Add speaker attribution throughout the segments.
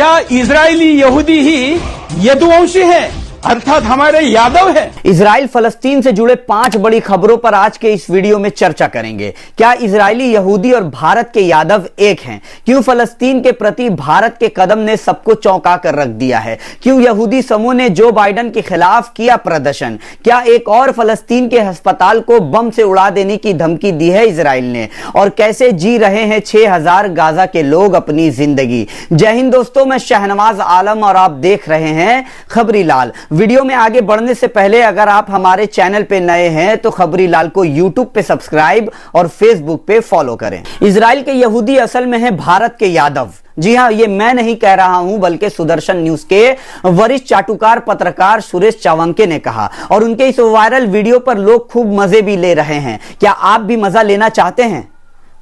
Speaker 1: क्या इजरायली यहूदी ही यदुवंशी है, अर्थात हमारे यादव है?
Speaker 2: इजराइल फलस्तीन से जुड़े 5 बड़ी खबरों पर आज के इस वीडियो में चर्चा करेंगे। क्या इजरायली यहूदी और भारत के यादव एक हैं? क्यों फलस्तीन के प्रति भारत के कदम ने सबको चौंका कर रख दिया है? क्यों यहूदी समूह ने जो बाइडेन के खिलाफ किया प्रदर्शन? क्या एक और फलस्तीन के अस्पताल को बम से उड़ा देने की धमकी दी है इजराइल ने? और कैसे जी रहे हैं 6000 गाजा के लोग अपनी जिंदगी? जय हिंद दोस्तों, मैं शहनवाज आलम और आप देख रहे हैं खबरी लाल। वीडियो में आगे बढ़ने से पहले अगर आप हमारे चैनल पे नए हैं तो खबरी लाल को यूट्यूब पे सब्सक्राइब और फेसबुक पे फॉलो करें। इजराइल के यहूदी असल में है भारत के यादव। जी हां, ये मैं नहीं कह रहा हूं बल्कि सुदर्शन न्यूज के वरिष्ठ चाटुकार पत्रकार सुरेश चावंके ने कहा, और उनके इस वायरल वीडियो पर लोग खूब मजे भी ले रहे हैं। क्या आप भी मजा लेना चाहते हैं?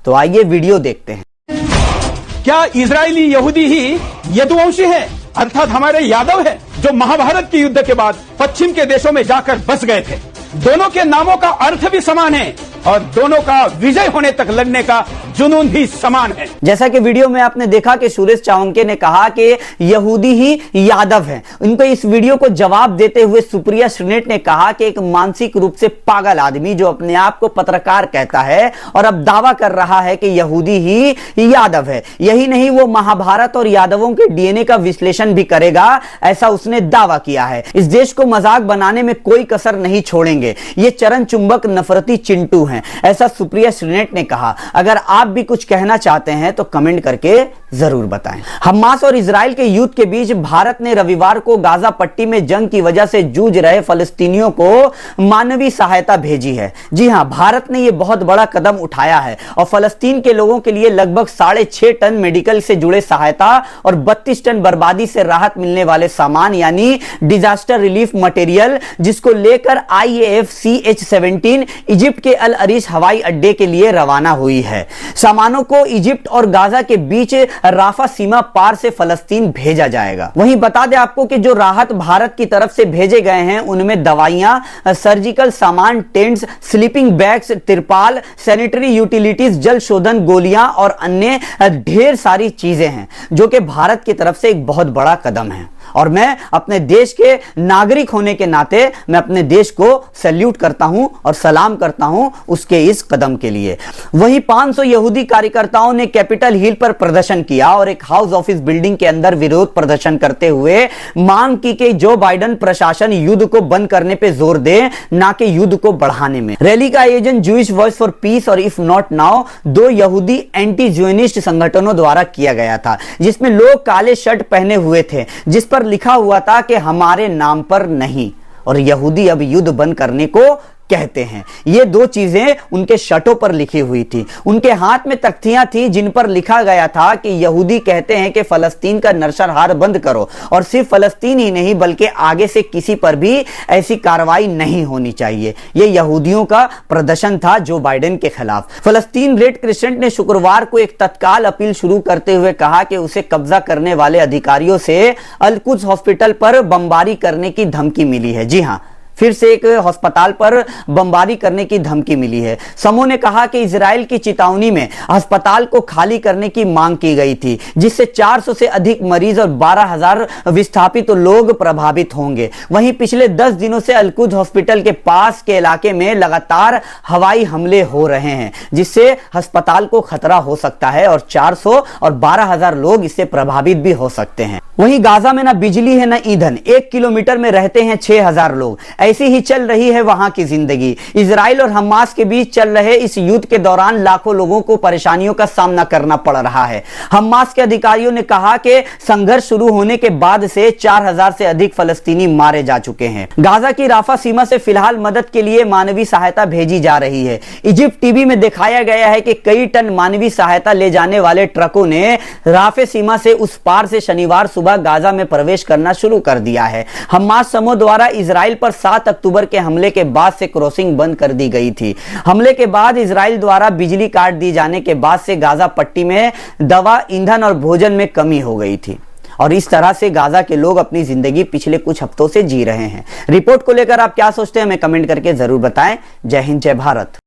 Speaker 2: तो आइए वीडियो देखते हैं।
Speaker 1: क्या इजरायली यहूदी ही यदुवंशी है, अर्थात हमारे यादव है, जो महाभारत के युद्ध के बाद पश्चिम के देशों में जाकर बस गए थे? दोनों के नामों का अर्थ भी समान है और दोनों का विजय होने तक लड़ने का जुनून भी समान है।
Speaker 2: जैसा कि वीडियो में आपने देखा कि सुरेश चावंके ने कहा कि यहूदी ही यादव हैं। उनको इस वीडियो को जवाब देते हुए सुप्रिया श्रीनेट ने कहा कि एक मानसिक रूप से पागल आदमी जो अपने आप को पत्रकार कहता है और अब दावा कर रहा है कि यहूदी ही यादव है। यही नहीं, वो महाभारत और यादवों के डीएनए का विश्लेषण भी करेगा, ऐसा उसने दावा किया है। इस देश को मजाक बनाने में कोई कसर नहीं छोड़ेंगे। ये चरण चुंबक नफरती चिंटू हैं, ऐसा सुप्रिया श्रीनेट ने कहा। अगर आप भी कुछ कहना चाहते हैं तो कमेंट करके जरूर बताएं। हमास और इजराइल के युद्ध के बीच भारत ने रविवार को गाजा पट्टी में जंग की वजह से जूझ रहे फलस्तीनियों को मानवीय सहायता भेजी है। जी हां, भारत ने यह बहुत बड़ा कदम उठाया है और फलस्तीन के लोगों के लिए लगभग 6.5 टन मेडिकल से जुड़े सहायता और 32 टन बर्बादी से राहत मिलने वाले सामान यानी डिजास्टर रिलीफ मटेरियल, जिसको लेकर IAF CH-17 इजिप्ट के अल अरीश हवाई अड्डे के लिए रवाना हुई है। सामानों को इजिप्ट और गाजा के बीच राफा सीमा पार से फलस्तीन भेजा जाएगा। वहीं बता दें आपको कि जो राहत भारत की तरफ से भेजे गए हैं उनमें दवाइयां, सर्जिकल सामान, टेंट्स, स्लीपिंग बैग्स, तिरपाल, सैनिटरी यूटिलिटीज, जल शोधन गोलियां और अन्य ढेर सारी चीजें हैं, जो कि भारत की तरफ से एक बहुत बड़ा कदम है। और मैं अपने देश के नागरिक होने के नाते मैं अपने देश को सैल्यूट करता हूं और सलाम करता हूं उसके इस कदम के लिए। वहीं 500 यहूदी कार्यकर्ताओं ने कैपिटल हिल पर प्रदर्शन किया और एक हाउस ऑफिस बिल्डिंग के अंदर विरोध प्रदर्शन करते हुए मांग की कि जो बाइडेन प्रशासन युद्ध को बंद करने पर जोर दे, ना कि युद्ध को बढ़ाने में। रैली का आयोजन जूइश वॉइस फॉर पीस और इफ नॉट नाउ, 2 यहूदी एंटी ज्यूनिस्ट संगठनों द्वारा किया गया था, जिसमें लोग काले शर्ट पहने हुए थे जिस पर लिखा हुआ था कि हमारे नाम पर नहीं, और यहूदी अब युद्ध बंद करने को कहते हैं। ये 2 चीजें उनके शर्टों पर लिखी हुई थी। उनके हाथ में तख्तियां थी जिन पर लिखा गया था कि यहूदी कहते हैं कि फलस्तीन का नरसंहार बंद करो, और सिर्फ फलस्तीन ही नहीं बल्कि आगे से किसी पर भी ऐसी कार्रवाई नहीं होनी चाहिए। ये यहूदियों का प्रदर्शन था जो बाइडेन के खिलाफ। फलस्तीन रेड क्रिसेंट ने शुक्रवार को एक तत्काल अपील शुरू करते हुए कहा कि उसे कब्जा करने वाले अधिकारियों से अल कुद्स हॉस्पिटल पर बमबारी करने की धमकी मिली है। जी हां, फिर से एक अस्पताल पर बमबारी करने की धमकी मिली है। समूह ने कहा कि इजराइल की चेतावनी में अस्पताल को खाली करने की मांग की गई थी, जिससे 400 से अधिक मरीज और 12,000 विस्थापित लोग प्रभावित होंगे। वहीं पिछले 10 दिनों से अल कुद्स हॉस्पिटल के पास के इलाके में लगातार हवाई हमले हो रहे हैं, जिससे अस्पताल को खतरा हो सकता है और 400 और 12,000 लोग इससे प्रभावित भी हो सकते हैं। वहीं गाजा में ना बिजली है ना ईंधन, 1 किलोमीटर में रहते हैं 6000 लोग। ऐसी ही चल रही है वहां की जिंदगी। इजराइल और हमास के बीच चल रहे इस युद्ध के दौरान लाखों लोगों को परेशानियों का सामना करना पड़ रहा है। हमास के अधिकारियों ने कहा कि संघर्ष शुरू होने के बाद से 4000 से अधिक फलस्तीनी मारे जा चुके हैं। गाजा की राफा सीमा से फिलहाल मदद के लिए मानवीय सहायता भेजी जा रही है। इजिप्ट टीवी में दिखाया गया है कि कई टन मानवीय सहायता ले जाने वाले ट्रकों ने राफे सीमा से उस पार से शनिवार सुबह गाजा में प्रवेश करना शुरू कर दिया है। हमास समूह द्वारा इजराइल पर 7 अक्टूबर के हमले के बाद से क्रॉसिंग बंद कर दी गई थी। हमले के बाद इजराइल द्वारा बिजली काट दी जाने के बाद से गाजा पट्टी में दवा, ईंधन और भोजन में कमी हो गई थी, और इस तरह से गाजा के लोग अपनी जिंदगी पिछले कुछ हफ्तों से जी रहे हैं। रिपोर्ट को लेकर आप क्या सोचते हैं हमें कमेंट करके जरूर बताएं। जय हिंद, जय भारत।